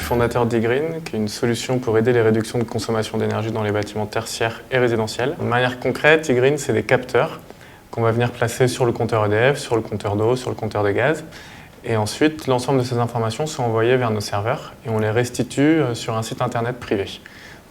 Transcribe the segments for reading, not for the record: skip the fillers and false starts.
fondateur d'eGreen, qui est une solution pour aider les réductions de consommation d'énergie dans les bâtiments tertiaires et résidentiels. De manière concrète, eGreen, c'est des capteurs qu'on va venir placer sur le compteur EDF, sur le compteur d'eau, sur le compteur de gaz. Et ensuite, l'ensemble de ces informations sont envoyées vers nos serveurs et on les restitue sur un site internet privé.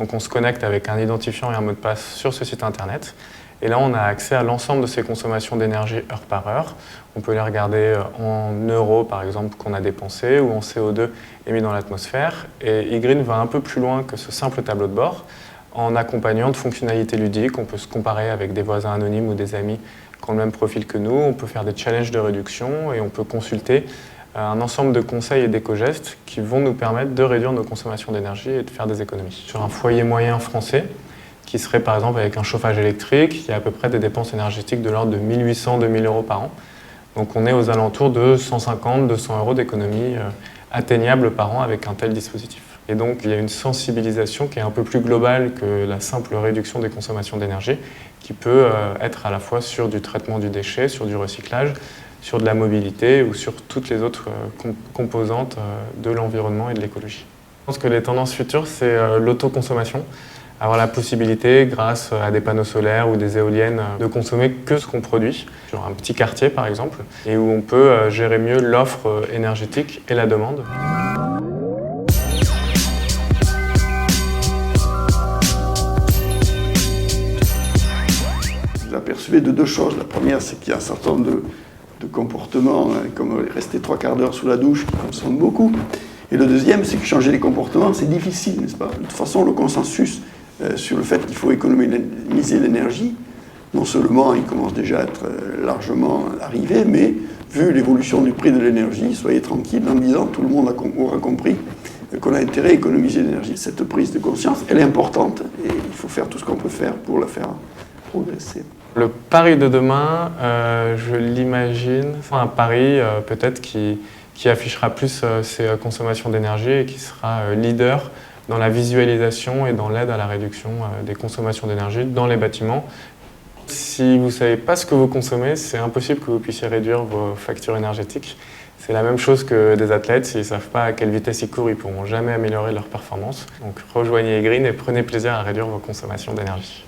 Donc on se connecte avec un identifiant et un mot de passe sur ce site internet. Et là, on a accès à l'ensemble de ces consommations d'énergie heure par heure. On peut les regarder en euros, par exemple, qu'on a dépensé, ou en CO2 émis dans l'atmosphère. Et eGreen va un peu plus loin que ce simple tableau de bord, en accompagnant de fonctionnalités ludiques. On peut se comparer avec des voisins anonymes ou des amis qui ont le même profil que nous. On peut faire des challenges de réduction et on peut consulter un ensemble de conseils et d'éco-gestes qui vont nous permettre de réduire nos consommations d'énergie et de faire des économies. Sur un foyer moyen français, qui serait par exemple avec un chauffage électrique, il y a à peu près des dépenses énergétiques de l'ordre de 1 800 à 2 000 euros par an. Donc on est aux alentours de 150 à 200 euros d'économie atteignables par an avec un tel dispositif. Et donc il y a une sensibilisation qui est un peu plus globale que la simple réduction des consommations d'énergie, qui peut être à la fois sur du traitement du déchet, sur du recyclage, sur de la mobilité ou sur toutes les autres composantes de l'environnement et de l'écologie. Je pense que les tendances futures, c'est l'autoconsommation. Avoir la possibilité, grâce à des panneaux solaires ou des éoliennes, de consommer que ce qu'on produit, sur un petit quartier par exemple, et où on peut gérer mieux l'offre énergétique et la demande. Je l'apercevais de deux choses. La première, c'est qu'il y a un certain nombre de comportements, comme rester 3 quarts d'heure sous la douche, qui consomment beaucoup. Et le deuxième, c'est que changer les comportements, c'est difficile, n'est-ce pas? De toute façon, le consensus sur le fait qu'il faut économiser l'énergie, non seulement il commence déjà à être largement arrivé, mais vu l'évolution du prix de l'énergie, soyez tranquille en disant tout le monde aura compris qu'on a intérêt à économiser l'énergie. Cette prise de conscience, elle est importante et il faut faire tout ce qu'on peut faire pour la faire progresser. Le pari de demain, je l'imagine, un pari peut-être qui affichera plus ses consommations d'énergie et qui sera leader dans la visualisation et dans l'aide à la réduction des consommations d'énergie dans les bâtiments. Si vous ne savez pas ce que vous consommez, c'est impossible que vous puissiez réduire vos factures énergétiques. C'est la même chose que des athlètes, s'ils ne savent pas à quelle vitesse ils courent, ils ne pourront jamais améliorer leur performance. Donc rejoignez eGreen et prenez plaisir à réduire vos consommations d'énergie.